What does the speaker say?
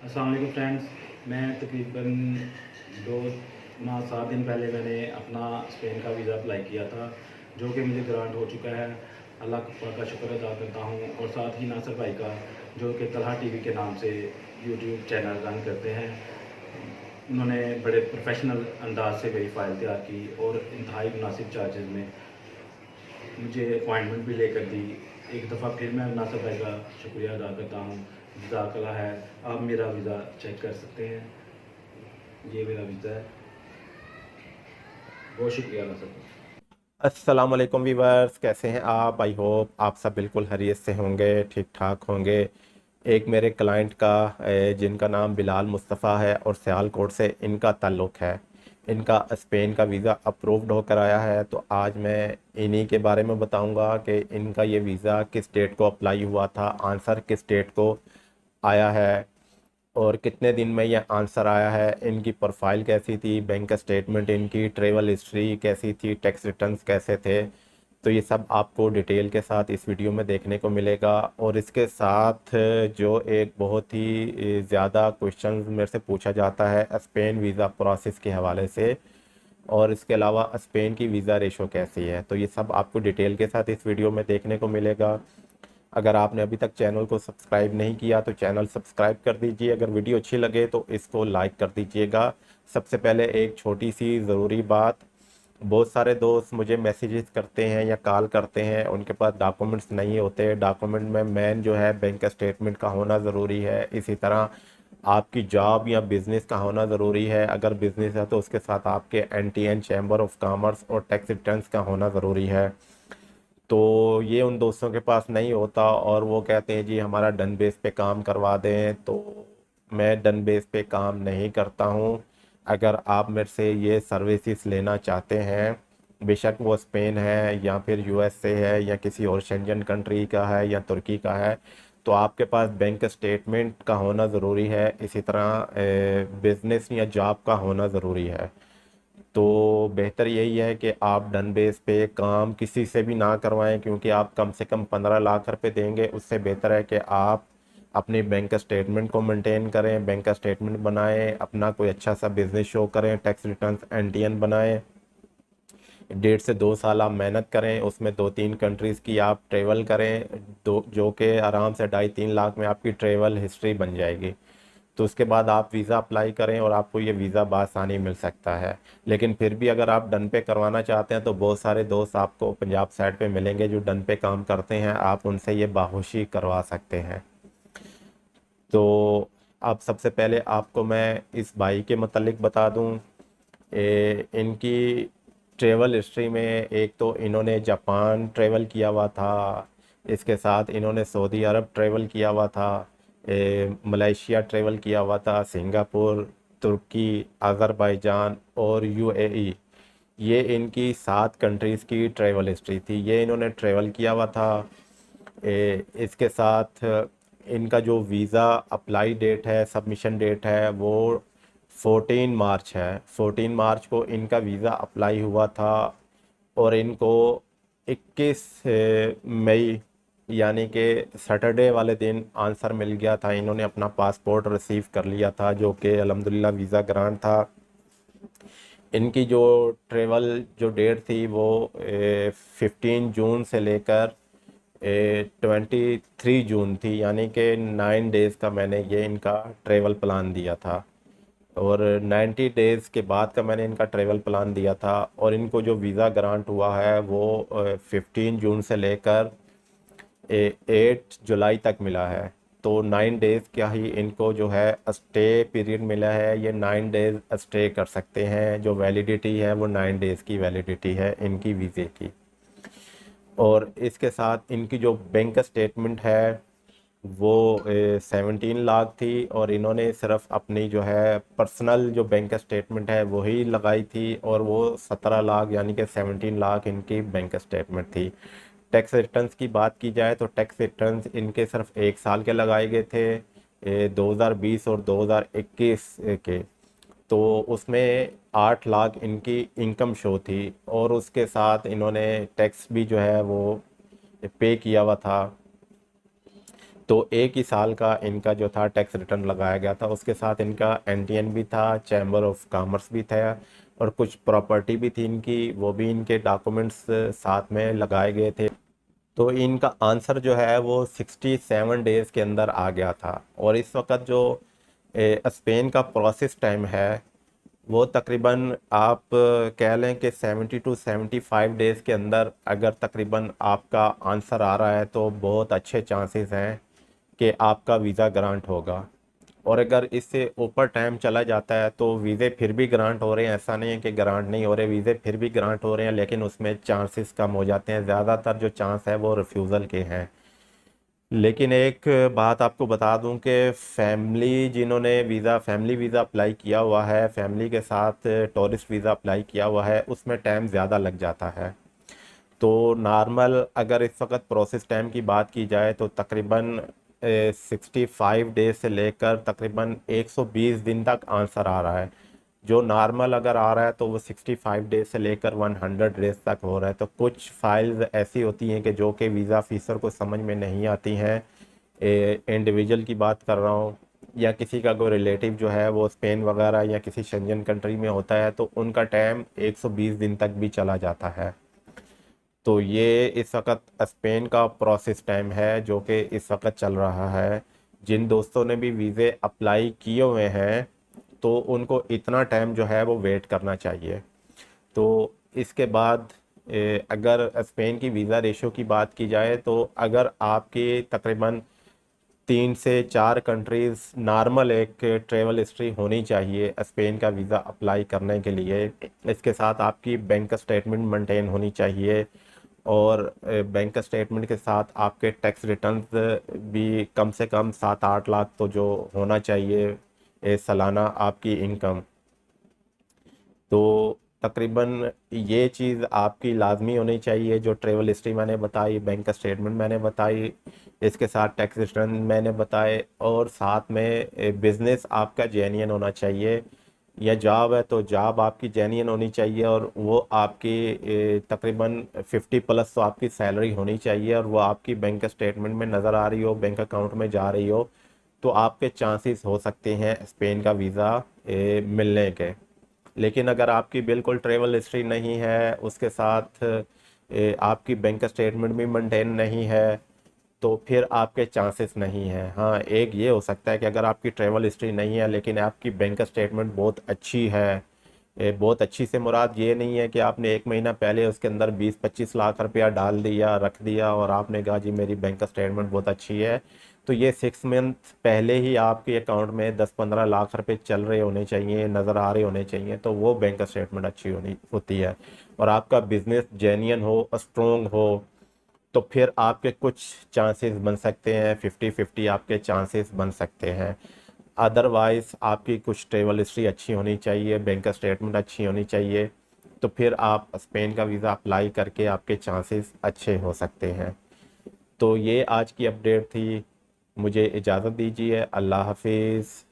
अस्सलाम वालेकुम फ्रेंड्स। मैं तकरीबन 2 माह 7 दिन पहले मैंने अपना स्पेन का वीज़ा अप्लाई किया था, जो कि मुझे ग्रांट हो चुका है। अल्लाह पाक का शुक्र अदा करता हूँ, और साथ ही नासिर भाई का, जो कि तलहा टीवी के नाम से यूट्यूब चैनल रन करते हैं। उन्होंने बड़े प्रोफेशनल अंदाज से मेरी फ़ाइल तैयार की और इंतहाई मुनासिब चार्जेज़ में मुझे अपॉइंटमेंट भी लेकर दी। एक दफ़ा फिर मैं नासिर भाई का शुक्रिया अदा करता हूँ। जज़ाकल्लाह है। आप मेरा वीज़ा चेक कर सकते हैं, ये मेरा वीज़ा है। बहुत शुक्रिया नासिर भाई। अस्सलाम वालेकुम वीवर्स, कैसे हैं आप? आई होप आप सब बिल्कुल खैरियत से होंगे, ठीक ठाक होंगे। एक मेरे क्लाइंट का जिनका नाम बिलाल मुस्तफ़ा है और सियालकोट से इनका ताल्लुक़ है, इनका स्पेन का वीज़ा अप्रूव्ड होकर आया है। तो आज मैं इन्हीं के बारे में बताऊंगा कि इनका ये वीज़ा किस डेट को अप्लाई हुआ था, आंसर किस डेट को आया है और कितने दिन में यह आंसर आया है, इनकी प्रोफाइल कैसी थी, बैंक स्टेटमेंट इनकी, ट्रेवल हिस्ट्री कैसी थी, टैक्स रिटर्न्स कैसे थे। तो ये सब आपको डिटेल के साथ इस वीडियो में देखने को मिलेगा। और इसके साथ जो एक बहुत ही ज़्यादा क्वेश्चन मेरे से पूछा जाता है स्पेन वीज़ा प्रोसेस के हवाले से, और इसके अलावा स्पेन की वीज़ा रेशो कैसी है, तो ये सब आपको डिटेल के साथ इस वीडियो में देखने को मिलेगा। अगर आपने अभी तक चैनल को सब्सक्राइब नहीं किया तो चैनल सब्सक्राइब कर दीजिए। अगर वीडियो अच्छी लगे तो इसको लाइक कर दीजिएगा। सबसे पहले एक छोटी सी ज़रूरी बात, बहुत सारे दोस्त मुझे मैसेजेस करते हैं या कॉल करते हैं, उनके पास डॉक्यूमेंट्स नहीं होते। डॉक्यूमेंट में मेन जो है बैंक स्टेटमेंट का होना ज़रूरी है। इसी तरह आपकी जॉब या बिज़नेस का होना ज़रूरी है। अगर बिज़नेस है तो उसके साथ आपके एनटीएन चैम्बर ऑफ कॉमर्स और टैक्स रिटर्न्स का होना ज़रूरी है। तो ये उन दोस्तों के पास नहीं होता और वो कहते हैं जी हमारा डन बेस पे काम करवा दें, तो मैं डन बेस पे काम नहीं करता हूँ। अगर आप मेरे से ये सर्विसेज लेना चाहते हैं, बेशक वो स्पेन है या फिर यूएसए है या किसी और शेंजन कंट्री का है या तुर्की का है, तो आपके पास बैंक स्टेटमेंट का होना ज़रूरी है। इसी तरह बिज़नेस या जॉब का होना ज़रूरी है। तो बेहतर यही है कि आप डन बेस पे काम किसी से भी ना करवाएं, क्योंकि आप कम से कम 15 लाख रुपए देंगे। उससे बेहतर है कि आप अपनी बैंक स्टेटमेंट को मेंटेन करें, बैंक स्टेटमेंट बनाएं, अपना कोई अच्छा सा बिजनेस शो करें, टैक्स रिटर्न्स एनटीएन बनाएं। 1.5 से 2 साल आप मेहनत करें, उसमें 2-3 कंट्रीज़ की आप ट्रेवल करें, दो जो कि आराम से 2.5-3 लाख में आपकी ट्रेवल हिस्ट्री बन जाएगी। तो उसके बाद आप वीज़ा अप्लाई करें और आपको ये वीज़ा बआसानी मिल सकता है। लेकिन फिर भी अगर आप डन पे करवाना चाहते हैं तो बहुत सारे दोस्त आपको पंजाब साइड पे मिलेंगे जो डन पे काम करते हैं, आप उनसे ये बाहोशी करवा सकते हैं। तो अब सबसे पहले आपको मैं इस भाई के मतलब बता दूं। इनकी ट्रेवल हिस्ट्री में एक तो इन्होंने जापान ट्रेवल किया हुआ था, इसके साथ इन्होंने सऊदी अरब ट्रेवल किया हुआ था, मलेशिया ट्रेवल किया हुआ था, सिंगापुर, तुर्की, अज़रबैजान और यूएई। ये इनकी 7 कंट्रीज़ की ट्रेवल हिस्ट्री थी, ये इन्होंने ट्रेवल किया हुआ था। इसके साथ इनका जो वीज़ा अप्लाई डेट है, सबमिशन डेट है, वो 14 मार्च है। 14 मार्च को इनका वीज़ा अप्लाई हुआ था और इनको 21 मई यानी कि सैटरडे वाले दिन आंसर मिल गया था। इन्होंने अपना पासपोर्ट रिसीव कर लिया था, जो कि अल्हम्दुलिल्लाह वीज़ा ग्रांट था। इनकी जो ट्रेवल जो डेट थी वो 15 जून से लेकर 23 जून थी, यानी कि 9 डेज़ का मैंने ये इनका ट्रेवल प्लान दिया था। और 90 डेज़ के बाद का मैंने इनका ट्रेवल प्लान दिया था। और इनको जो वीज़ा ग्रांट हुआ है वो 15 जून से लेकर 8 जुलाई तक मिला है। तो 9 डेज़ का ही इनको जो है स्टे पीरियड मिला है। ये 9 डेज़ स्टे कर सकते हैं, जो वैलिडिटी है वो 9 डेज़ की वैलिडिटी है इनकी वीज़े की। और इसके साथ इनकी जो बैंक स्टेटमेंट है वो 17 लाख थी, और इन्होंने सिर्फ अपनी जो है पर्सनल जो बैंक स्टेटमेंट है वही लगाई थी, और वो 17 लाख यानी कि 17 लाख इनकी बैंक स्टेटमेंट थी। टैक्स रिटर्न्स की बात की जाए तो टैक्स रिटर्न्स इनके सिर्फ 1 साल के लगाए गए थे, 2020 और 2021 के। तो उसमें 8 लाख इनकी इनकम शो थी, और उसके साथ इन्होंने टैक्स भी जो है वो पे किया हुआ था। तो एक ही साल का इनका जो था टैक्स रिटर्न लगाया गया था, उसके साथ इनका एनटीएन भी था, चैम्बर ऑफ कॉमर्स भी था, और कुछ प्रॉपर्टी भी थी इनकी, वो भी इनके डॉक्यूमेंट्स साथ में लगाए गए थे। तो इनका आंसर जो है वो 67 डेज़ के अंदर आ गया था। और इस वक्त जो स्पेन का प्रोसेस टाइम है वो तकरीबन आप कह लें कि 70 टू 75 डेज़ के अंदर अगर तकरीबन आपका आंसर आ रहा है तो बहुत अच्छे चांसेस हैं कि आपका वीज़ा ग्रांट होगा। और अगर इससे ऊपर टाइम चला जाता है तो वीज़े फिर भी ग्रांट हो रहे हैं, ऐसा नहीं है कि ग्रांट नहीं हो रहे, वीज़े फिर भी ग्रांट हो रहे हैं, लेकिन उसमें चांसेस कम हो जाते हैं। ज़्यादातर जो चांस है वो रिफ्यूज़ल के हैं। लेकिन एक बात आपको बता दूं कि फैमिली जिन्होंने फैमिली वीज़ा अप्लाई किया हुआ है, फैमिली के साथ टूरिस्ट वीज़ा अप्लाई किया हुआ है, उसमें टाइम ज़्यादा लग जाता है। तो नॉर्मल अगर इस वक्त प्रोसेस टाइम की बात की जाए तो तकरीबन 65 डेज से लेकर तकरीबन 120 दिन तक आंसर आ रहा है। जो नॉर्मल अगर आ रहा है तो वो 65 डेज से लेकर 100 डेज तक हो रहा है। तो कुछ फाइल्स ऐसी होती हैं कि जो कि वीज़ा ऑफिसर को समझ में नहीं आती हैं। इंडिविजुअल की बात कर रहा हूँ, या किसी का कोई रिलेटिव जो है वो स्पेन वगैरह या किसी शेंजन कंट्री में होता है तो उनका टाइम 120 दिन तक भी चला जाता है। तो ये इस वक्त स्पेन का प्रोसेस टाइम है जो कि इस वक्त चल रहा है। जिन दोस्तों ने भी वीज़े अप्लाई किए हुए हैं तो उनको इतना टाइम जो है वो वेट करना चाहिए। तो इसके बाद अगर स्पेन की वीज़ा रेशो की बात की जाए तो अगर आपकी तकरीबन 3 से 4 कंट्रीज़ नॉर्मल एक ट्रैवल हिस्ट्री होनी चाहिए स्पेन का वीज़ा अप्लाई करने के लिए। इसके साथ आपकी बैंक स्टेटमेंट मेंटेन होनी चाहिए, और बैंक स्टेटमेंट के साथ आपके टैक्स रिटर्न्स भी कम से कम 7-8 लाख तो जो होना चाहिए सालाना आपकी इनकम। तो तकरीबन ये चीज़ आपकी लाजमी होनी चाहिए, जो ट्रैवल हिस्ट्री मैंने बताई, बैंक स्टेटमेंट मैंने बताई, इसके साथ टैक्स रिटर्न मैंने बताए, और साथ में बिज़नेस आपका जेन्युइन होना चाहिए। या जॉब है तो जॉब आपकी जेन्युइन होनी चाहिए, और वो आपकी तकरीबन 50+ तो आपकी सैलरी होनी चाहिए, और वो आपकी बैंक स्टेटमेंट में नज़र आ रही हो, बैंक अकाउंट में जा रही हो, तो आपके चांसेस हो सकते हैं स्पेन का वीज़ा मिलने के। लेकिन अगर आपकी बिल्कुल ट्रैवल हिस्ट्री नहीं है, उसके साथ आपकी बैंक स्टेटमेंट भी मेंटेन नहीं है, तो फिर आपके चांसेस नहीं हैं। हाँ, एक ये हो सकता है कि अगर आपकी ट्रैवल हिस्ट्री नहीं है लेकिन आपकी बैंक स्टेटमेंट बहुत अच्छी है। बहुत अच्छी से मुराद ये नहीं है कि आपने 1 महीना पहले उसके अंदर 20-25 लाख रुपया डाल दिया, रख दिया, और आपने कहा जी मेरी बैंक स्टेटमेंट बहुत अच्छी है। तो ये 6 मंथ पहले ही आपके अकाउंट में 10-15 लाख रुपए चल रहे होने चाहिए, नज़र आ रहे होने चाहिए, तो वो बैंक स्टेटमेंट अच्छी होनी होती है। और आपका बिजनेस जेन्युइन हो, स्ट्रोंग हो, तो फिर आपके कुछ चांसेस बन सकते हैं, 50-50 आपके चांसेस बन सकते हैं। अदरवाइज़ आपकी कुछ ट्रैवल हिस्ट्री अच्छी होनी चाहिए, बैंक स्टेटमेंट अच्छी होनी चाहिए, तो फिर आप स्पेन का वीज़ा अप्लाई करके आपके चांसेस अच्छे हो सकते हैं। तो ये आज की अपडेट थी। मुझे इजाज़त दीजिए। अल्लाह हाफिज़।